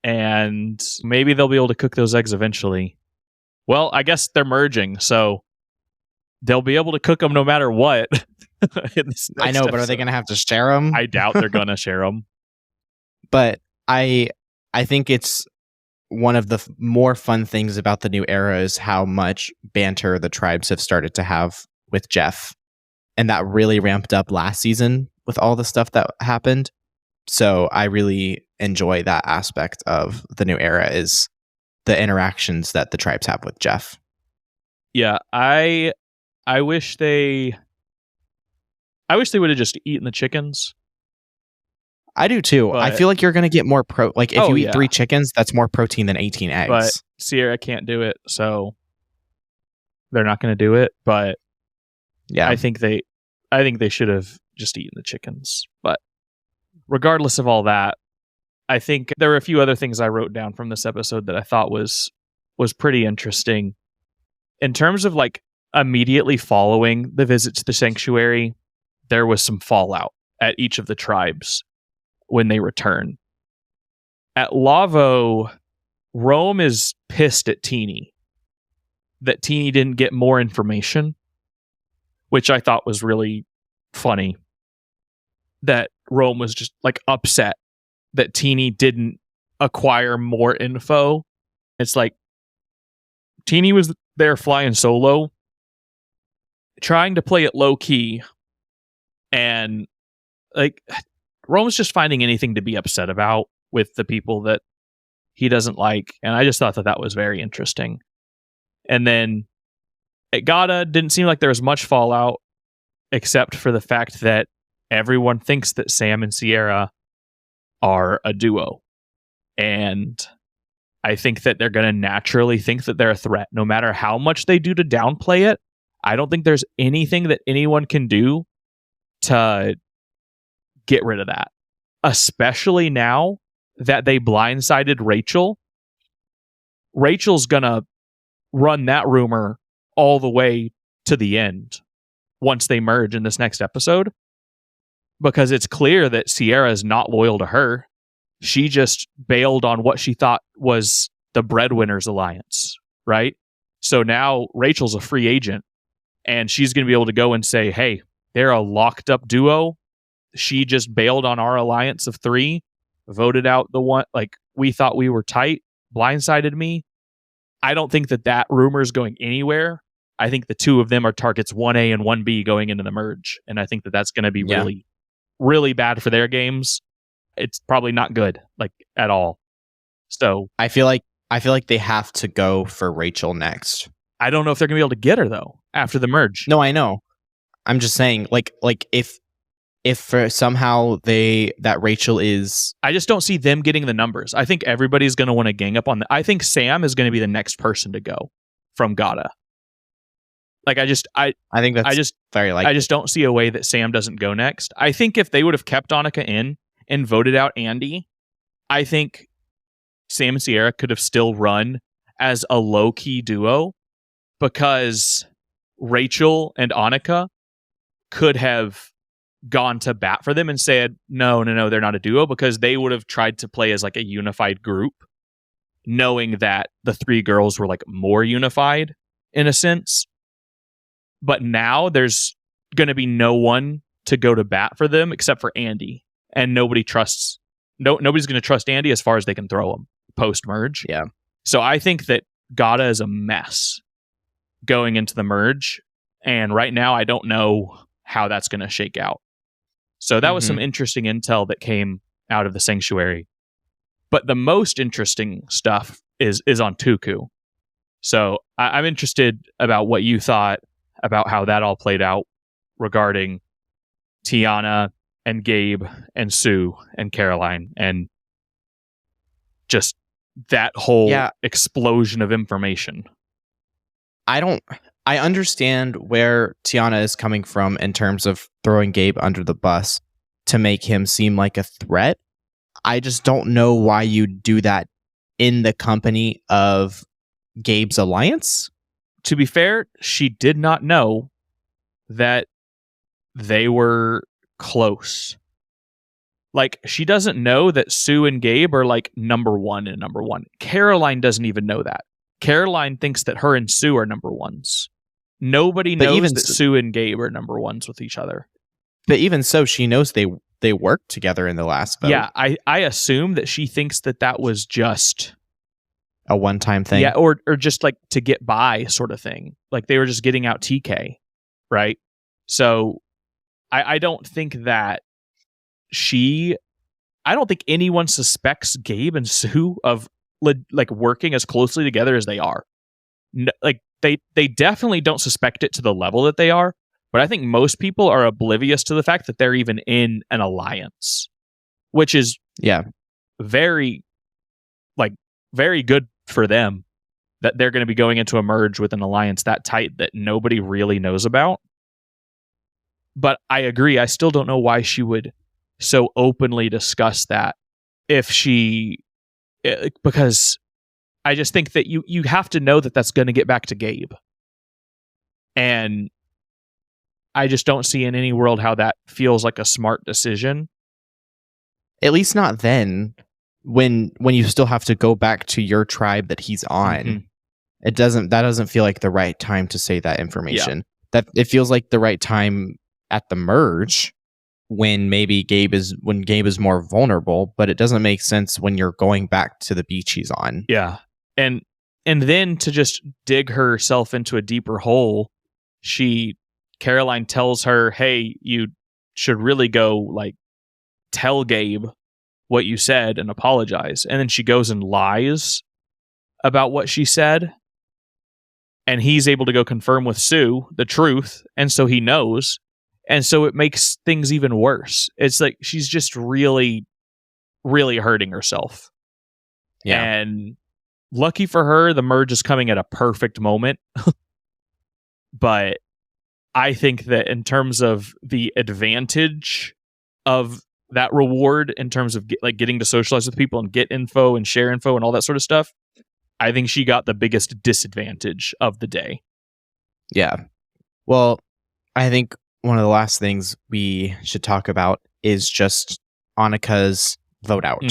and maybe they'll be able to cook those eggs eventually. Well, I guess they're merging, so they'll be able to cook them no matter what. I know, but are they going to have to share them? I doubt they're going to share them. But I think it's one of the more fun things about the new era is how much banter the tribes have started to have with Jeff. And that really ramped up last season with all the stuff that happened. So I really enjoy that aspect of the new era is the interactions that the tribes have with Jeff. Yeah, I wish they would have just eaten the chickens. I do too. I feel like you're going to get more if you eat 3 chickens, that's more protein than 18 eggs. But Sierra can't do it, so they're not going to do it, but yeah. I think they should have just eaten the chickens. But regardless of all that, I think there were a few other things I wrote down from this episode that I thought was pretty interesting. In terms of like immediately following the visit to the sanctuary, there was some fallout at each of the tribes when they return. At Lavo, Rome is pissed at Teeny that Teeny didn't get more information, which I thought was really funny. That Rome was just like upset that Teeny didn't acquire more info. It's like Teeny was there flying solo, trying to play it low key, and like Rome's just finding anything to be upset about with the people that he doesn't like, and I just thought that was very interesting. And then at Gata, didn't seem like there was much fallout, except for the fact that everyone thinks that Sam and Sierra are a duo. And I think that they're going to naturally think that they're a threat, no matter how much they do to downplay it. I don't think there's anything that anyone can do to get rid of that. Especially now that they blindsided Rachel. Rachel's going to run that rumor all the way to the end once they merge in this next episode. Because it's clear that Sierra is not loyal to her. She just bailed on what she thought was the Breadwinners Alliance, right? So now Rachel's a free agent, and she's going to be able to go and say, hey, they're a locked up duo. She just bailed on our alliance of 3, voted out the one, like, we thought we were tight, blindsided me. I don't think that rumor is going anywhere. I think the 2 of them are targets 1A and 1B going into the merge. And I think that that's going to be really, really bad for their games. It's probably not good, like, at all. So I feel like they have to go for Rachel next. I don't know if they're gonna be able to get her though after the merge. No, I know. I'm just saying, like if somehow that Rachel is, I just don't see them getting the numbers. I think everybody's gonna want to gang up on. I think Sam is gonna be the next person to go from Gata. Like I think that's very likely. I just don't see a way that Sam doesn't go next. I think if they would have kept Anika in and voted out Andy, I think Sam and Sierra could have still run as a low-key duo because Rachel and Anika could have gone to bat for them and said, no, they're not a duo, because they would have tried to play as like a unified group, knowing that the 3 girls were like more unified in a sense. But now there's going to be no one to go to bat for them except for Andy. And nobody's going to trust Andy as far as they can throw him post-merge. Yeah. So I think that Gata is a mess going into the merge. And right now, I don't know how that's going to shake out. So that was some interesting intel that came out of the sanctuary. But the most interesting stuff is on Tuku. So I'm interested about what you thought about how that all played out regarding Tiyana and Gabe and Sue and Caroline and just that whole explosion of information. I understand where Tiyana is coming from in terms of throwing Gabe under the bus to make him seem like a threat. I just don't know why you do that in the company of Gabe's alliance. To be fair, she did not know that they were close. Like, she doesn't know that Sue and Gabe are like number 1 and number 1. Caroline doesn't even know that. Caroline thinks that her and Sue are number ones. Nobody knows that Sue and Gabe are number ones with each other. But even so, she knows they worked together in the last vote. Yeah, I assume that she thinks that was just a one-time thing. Yeah, or just like to get by sort of thing. Like they were just getting out TK, right? So I don't think that I don't think anyone suspects Gabe and Sue of like working as closely together as they are. Like they definitely don't suspect it to the level that they are, but I think most people are oblivious to the fact that they're even in an alliance, which is very good for them, that they're going to be going into a merge with an alliance that tight that nobody really knows about. But I agree, I still don't know why she would so openly discuss that because I just think that you have to know that that's going to get back to Gabe. And I just don't see in any world how that feels like a smart decision. At least not then, when you still have to go back to your tribe that he's on. That doesn't feel like the right time to say that information. That it feels like the right time at the merge when Gabe is more vulnerable, but it doesn't make sense when you're going back to the beach he's on. Yeah. And then to just dig herself into a deeper hole, Caroline tells her, "Hey, you should really go like tell Gabe what you said and apologize." And then she goes and lies about what she said. And he's able to go confirm with Sue the truth, and so he knows. And so it makes things even worse. It's like she's just really, really hurting herself. Yeah. And lucky for her, the merge is coming at a perfect moment. But I think that in terms of the advantage of that reward, in terms of getting to socialize with people and get info and share info and all that sort of stuff, I think she got the biggest disadvantage of the day. Yeah. Well, I think one of the last things we should talk about is just Anika's vote out.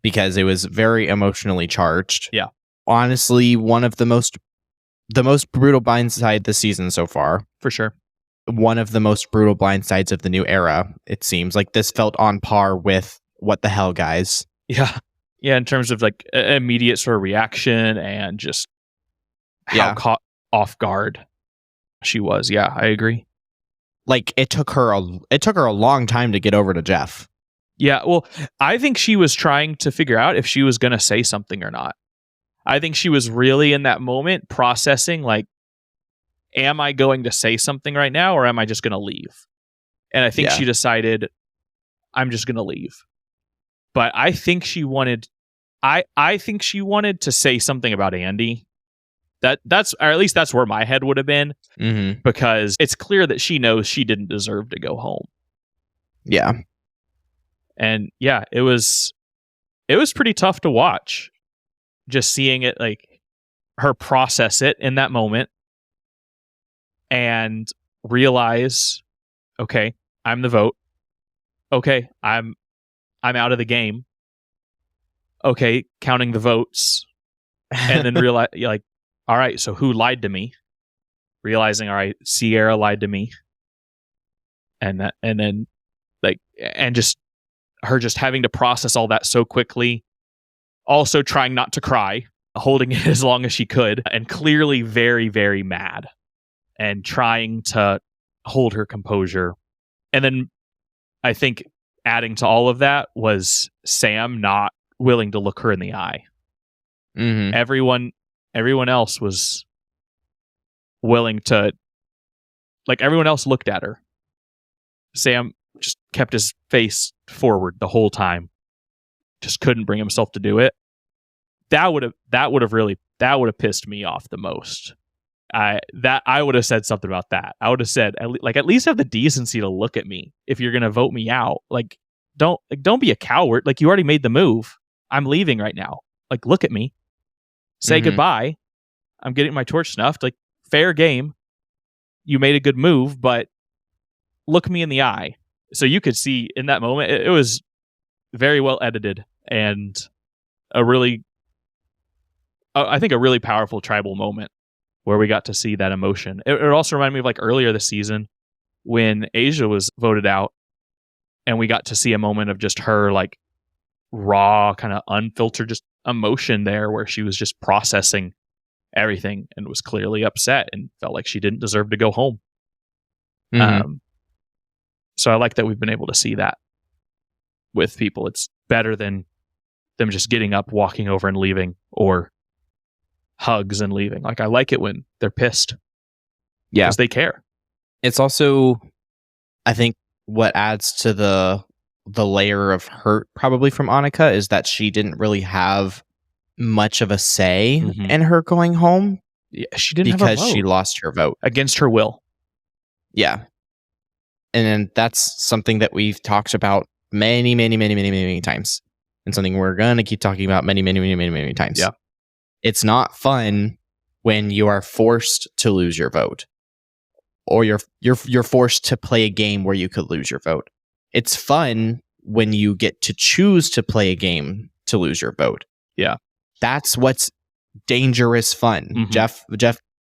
Because it was very emotionally charged. Yeah. Honestly, one of the most brutal blindside this season so far. For sure. One of the most brutal blindsides of the new era, it seems. Like this felt on par with What the Hell, Guys. Yeah. Yeah, in terms of like immediate sort of reaction and just how caught off guard she was. Yeah, I agree. Like it took her a long time to get over to Jeff. Yeah, well, I think she was trying to figure out if she was going to say something or not. I think she was really in that moment processing like, am I going to say something right now or am I just going to leave? And I think she decided, I'm just going to leave. But I think she wanted to say something about Andy. That's or at least that's where my head would have been, because it's clear that she knows she didn't deserve to go home. Yeah. And yeah, it was pretty tough to watch, just seeing it, like her process it in that moment and realize, okay, I'm the vote. Okay, I'm out of the game. Okay, counting the votes, and then realize, like, all right, so who lied to me? Realizing, all right, Sierra lied to me, and then just her just having to process all that so quickly. Also trying not to cry, holding it as long as she could, and clearly very, very mad, and trying to hold her composure. And then I think adding to all of that was Sam not willing to look her in the eye. Everyone else was willing to, like, everyone else looked at her. Sam just kept his face forward the whole time. Just couldn't bring himself to do it. That would have pissed me off the most. I would have said something about that. I would have said, at least have the decency to look at me if you're gonna vote me out. Like, don't be a coward. Like, you already made the move. I'm leaving right now. Like, look at me. Say goodbye. I'm getting my torch snuffed. Like, fair game. You made a good move, but look me in the eye. So you could see in that moment, it was very well edited and a really I think a really powerful tribal moment where we got to see that emotion. It also reminded me of like earlier this season when Asia was voted out, and we got to see a moment of just her like raw, kind of unfiltered, just emotion there, where she was just processing everything and was clearly upset and felt like she didn't deserve to go home. So I like that we've been able to see that with people. It's better than them just getting up, walking over and leaving, or hugs and leaving. Like, I like it when they're pissed. Yeah. Because they care. It's also, I think, what adds to the layer of hurt probably from Anika is that she didn't really have much of a say in her going home. Yeah, she didn't have a vote. Because she lost her vote. Against her will. Yeah. And then that's something that we've talked about many times. And something we're going to keep talking about many times. Yeah. It's not fun when you are forced to lose your vote. Or you're forced to play a game where you could lose your vote. It's fun when you get to choose to play a game to lose your vote. Yeah. That's what's dangerous fun. Jeff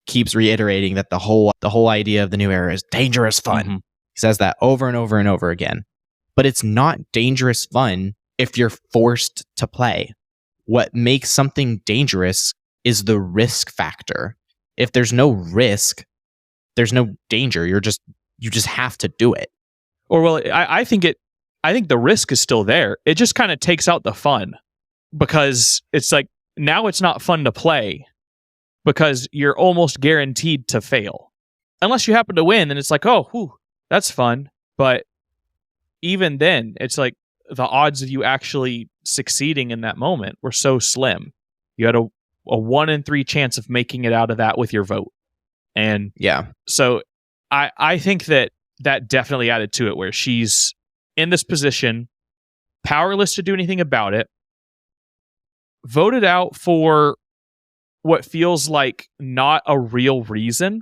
keeps reiterating that the whole idea of the new era is dangerous fun. He says that over and over and over again. But it's not dangerous fun if you're forced to play. What makes something dangerous is the risk factor. If there's no risk, there's no danger. You just have to do it. Or well, I think the risk is still there. It just kind of takes out the fun, because it's like now it's not fun to play because you're almost guaranteed to fail. Unless you happen to win, then it's like, oh, whew, that's fun. But even then, it's like the odds of you actually succeeding in that moment were so slim. You had a 1 in 3 chance of making it out of that with your vote. And yeah, so I think that definitely added to it, where she's in this position, powerless to do anything about it, voted out for what feels like not a real reason.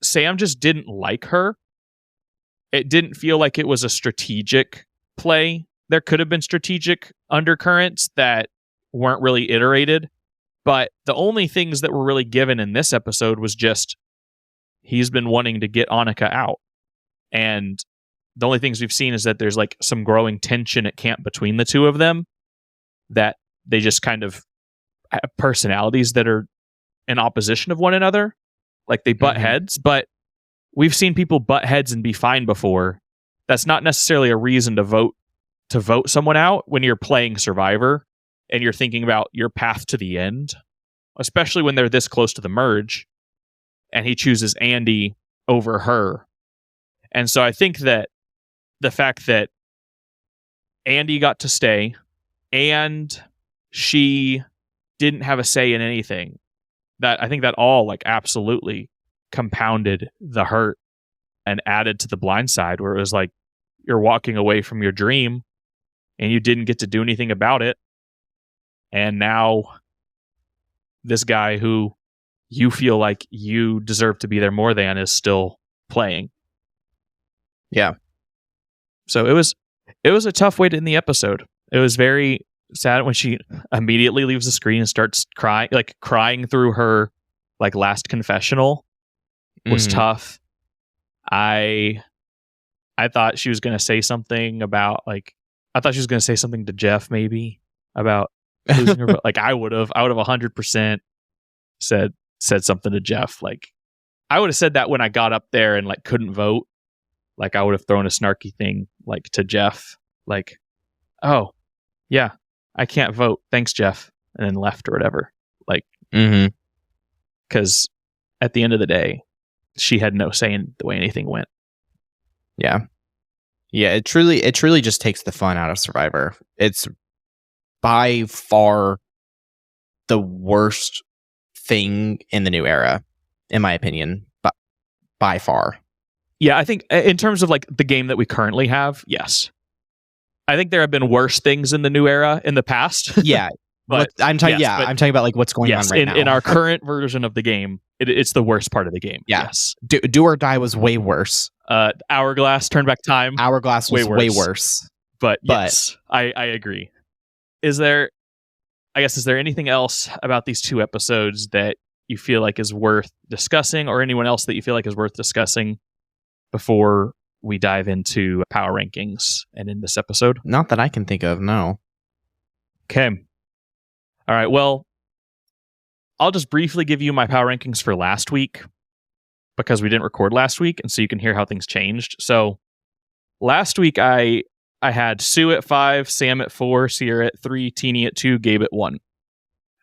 Sam just didn't like her. It didn't feel like it was a strategic play. There could have been strategic undercurrents that weren't really iterated, but the only things that were really given in this episode was just he's been wanting to get Anika out. And the only things we've seen is that there's like some growing tension at camp between the two of them, that they just kind of have personalities that are in opposition of one another. Like they butt heads, but we've seen people butt heads and be fine before. That's not necessarily a reason to vote someone out when you're playing Survivor and you're thinking about your path to the end, especially when they're this close to the merge and he chooses Andy over her. And so I think that the fact that Andy got to stay and she didn't have a say in anything, that I think that all like absolutely compounded the hurt and added to the Blindside, where it was like you're walking away from your dream and you didn't get to do anything about it. And now this guy who you feel like you deserve to be there more than is still playing. Yeah. So it was a tough way to end the episode. It was very sad when she immediately leaves the screen and starts crying through her like last confessional was tough. I thought she was going to say something about I thought she was going to say something to Jeff maybe about losing her vote. Like I would have 100% said something to Jeff. Like I would have said that when I got up there and like couldn't vote. Like I would have thrown a snarky thing like to Jeff, like, "Oh, yeah, I can't vote. Thanks, Jeff," and then left or whatever. Like, because at the end of the day, she had no say in the way anything went. Yeah. It truly just takes the fun out of Survivor. It's by far the worst thing in the new era, in my opinion, but by far. Yeah, I think in terms of like the game that we currently have, yes. I think there have been worse things in the new era in the past. Yeah. But I'm talking about like what's going on right now. In our current version of the game, it's the worst part of the game. Yeah. Yes. Do or Die was way worse. Hourglass, Turn Back Time. Hourglass was way worse. But yes, I agree. Is there I guess, is there anything else about these 2 episodes that you feel like is worth discussing, or anyone else that you feel like is worth discussing before we dive into power rankings and in this episode? Not that I can think of, no. Okay. All right, well, I'll just briefly give you my power rankings for last week because we didn't record last week, and so you can hear how things changed. So last week I had Sue at 5, Sam at 4, Sierra at 3, Teeny at 2, Gabe at 1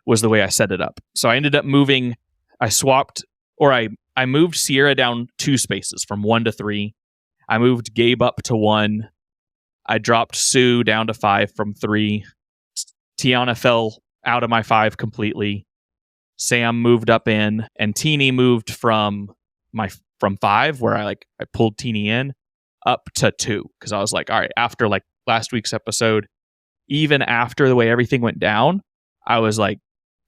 was the way I set it up. So I ended up moving, I moved Sierra down 2 spaces from 1 to 3. I moved Gabe up to 1. I dropped Sue down to 5 from 3. Tiyana fell out of my 5 completely. Sam moved up in, and Teeny moved from 5, where I pulled Teeny in, up to 2, because I was like, all right, after like last week's episode, even after the way everything went down, I was like,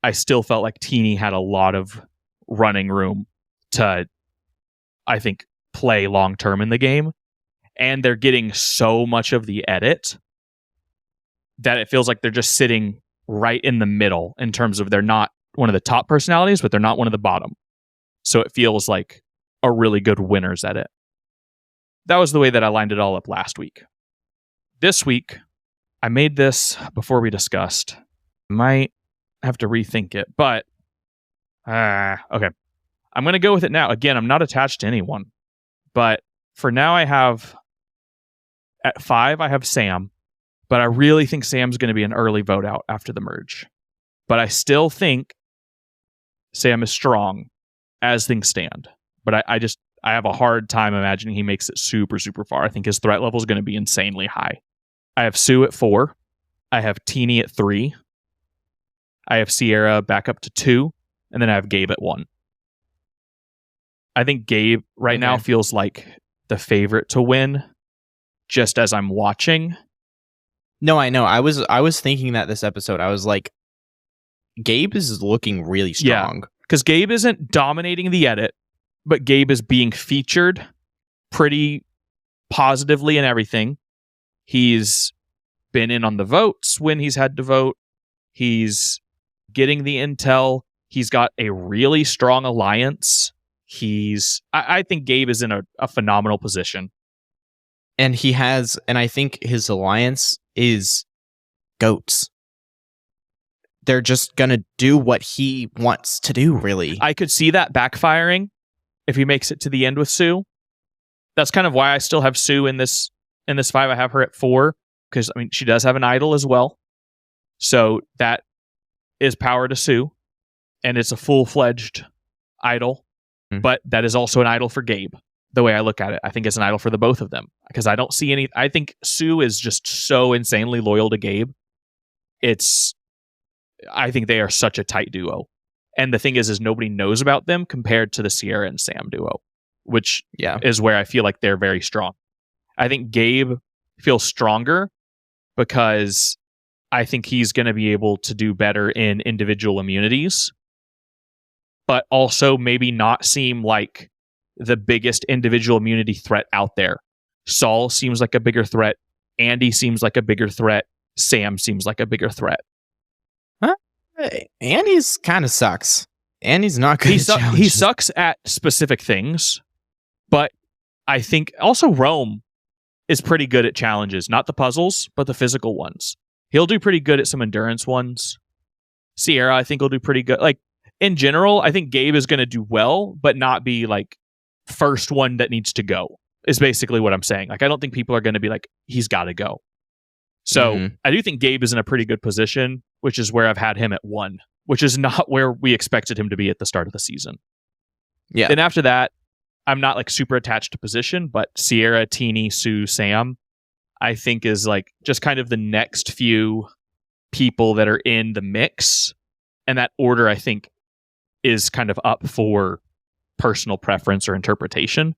I still felt like Teeny had a lot of running room to, I think, play long term in the game, and they're getting so much of the edit that it feels like they're just sitting right in the middle in terms of they're not one of the top personalities, but they're not one of the bottom. So it feels like a really good winner's edit. That was the way that I lined it all up last week. This week, I made this before we discussed. Might have to rethink it, but okay. I'm going to go with it now. Again, I'm not attached to anyone, but for now I have at 5, I have Sam, but I really think Sam's going to be an early vote out after the merge. But I still think Sam is strong as things stand. But I have a hard time imagining he makes it super, super far. I think his threat level is going to be insanely high. I have Sue at 4. I have Teeny at 3. I have Sierra back up to 2. And then I have Gabe at 1. I think Gabe right now feels like the favorite to win, just as I'm watching. No, I know. I was thinking that this episode, I was like, Gabe is looking really strong. Because Gabe isn't dominating the edit, but Gabe is being featured pretty positively in everything. He's been in on the votes when he's had to vote. He's getting the intel. He's got a really strong alliance. I think Gabe is in a phenomenal position. And I think his alliance is goats. They're just going to do what he wants to do, really. I could see that backfiring if he makes it to the end with Sue. That's kind of why I still have Sue in this 5. I have her at 4, because I mean she does have an idol as well. So that is power to Sue, and it's a full-fledged idol. But that is also an idol for Gabe, the way I look at it. I think it's an idol for the both of them, because I don't see any. I think Sue is just so insanely loyal to Gabe. I think they are such a tight duo. And the thing is nobody knows about them compared to the Sierra and Sam duo, which is where I feel like they're very strong. I think Gabe feels stronger because I think he's going to be able to do better in individual immunities, but also maybe not seem like the biggest individual immunity threat out there. Saul seems like a bigger threat. Andy seems like a bigger threat. Sam seems like a bigger threat. Huh? Andy's kind of sucks. Andy's not good at challenges. He sucks at specific things, but I think also Rome is pretty good at challenges. Not the puzzles, but the physical ones. He'll do pretty good at some endurance ones. Sierra, I think, will do pretty good. Like, in general, I think Gabe is going to do well, but not be like first one that needs to go, is basically what I'm saying. Like, I don't think people are going to be like, he's got to go. So I do think Gabe is in a pretty good position, which is where I've had him at 1, which is not where we expected him to be at the start of the season. Yeah. And after that, I'm not like super attached to position, but Sierra, Teeny, Sue, Sam, I think is like just kind of the next few people that are in the mix. And that order, I think, is kind of up for personal preference or interpretation,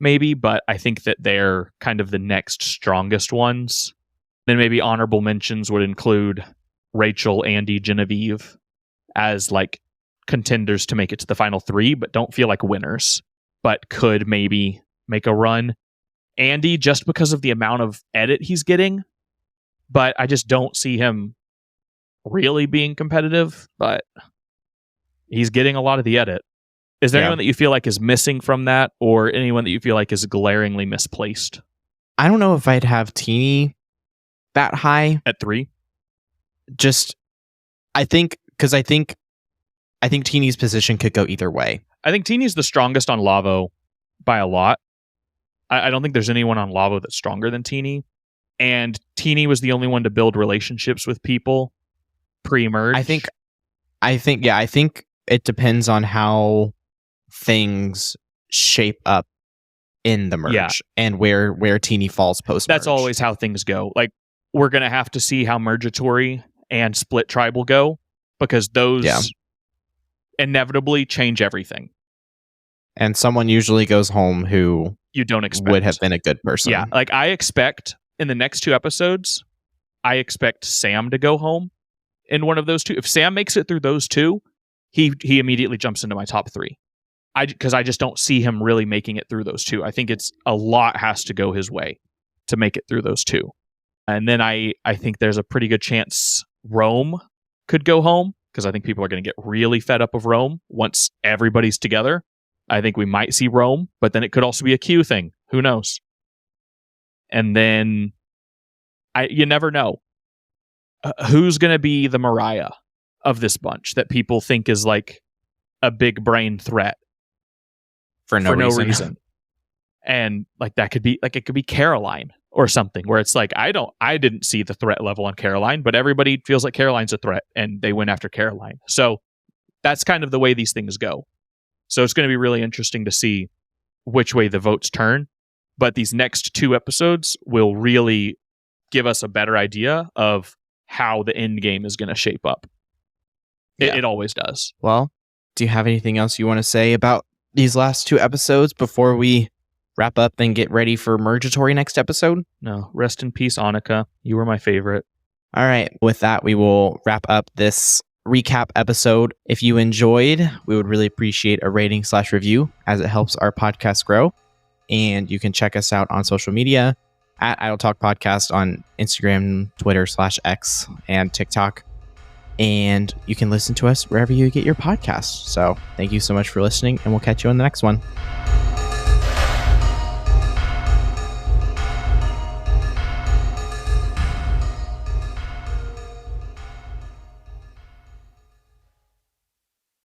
maybe, but I think that they're kind of the next strongest ones. Then maybe honorable mentions would include Rachel, Andy, Genevieve as like contenders to make it to the final 3, but don't feel like winners, but could maybe make a run. Andy, just because of the amount of edit he's getting, but I just don't see him really being competitive, but he's getting a lot of the edit. Is there anyone that you feel like is missing from that, or anyone that you feel like is glaringly misplaced? I don't know if I'd have Teeny that high. At 3? Just, I think Teeny's position could go either way. I think Teeny's the strongest on Lavo by a lot. I don't think there's anyone on Lavo that's stronger than Teeny. And Teeny was the only one to build relationships with people pre-merge. I think it depends on how things shape up in the merge and where Teeny falls post-merge. That's always how things go. Like, we're going to have to see how Mergatory and Split Tribe will go, because those inevitably change everything. And someone usually goes home who you don't expect would have been a good person. Yeah, like I expect in the next 2 episodes, I expect Sam to go home in one of those 2. If Sam makes it through those 2, he immediately jumps into my top 3. Because I just don't see him really making it through those 2. I think it's a lot has to go his way to make it through those 2. And then I think there's a pretty good chance Rome could go home, because I think people are going to get really fed up of Rome once everybody's together. I think we might see Rome, but then it could also be a Q thing. Who knows? And then you never know. Who's going to be the Mariah of this bunch that people think is like a big brain threat for no reason. And like that could be like, it could be Caroline or something, where it's like, I didn't see the threat level on Caroline, but everybody feels like Caroline's a threat and they went after Caroline. So that's kind of the way these things go. So it's going to be really interesting to see which way the votes turn. But these next 2 episodes will really give us a better idea of how the end game is going to shape up. It always does. Well, do you have anything else you want to say about these last 2 episodes before we wrap up and get ready for Mergatory next episode? No. Rest in peace, Anika. You were my favorite. All right. With that, we will wrap up this recap episode. If you enjoyed, we would really appreciate a rating/review, as it helps our podcast grow. And you can check us out on social media at Idle Talk Podcast on Instagram, Twitter /X, and TikTok. And you can listen to us wherever you get your podcasts. So thank you so much for listening, and we'll catch you on the next one.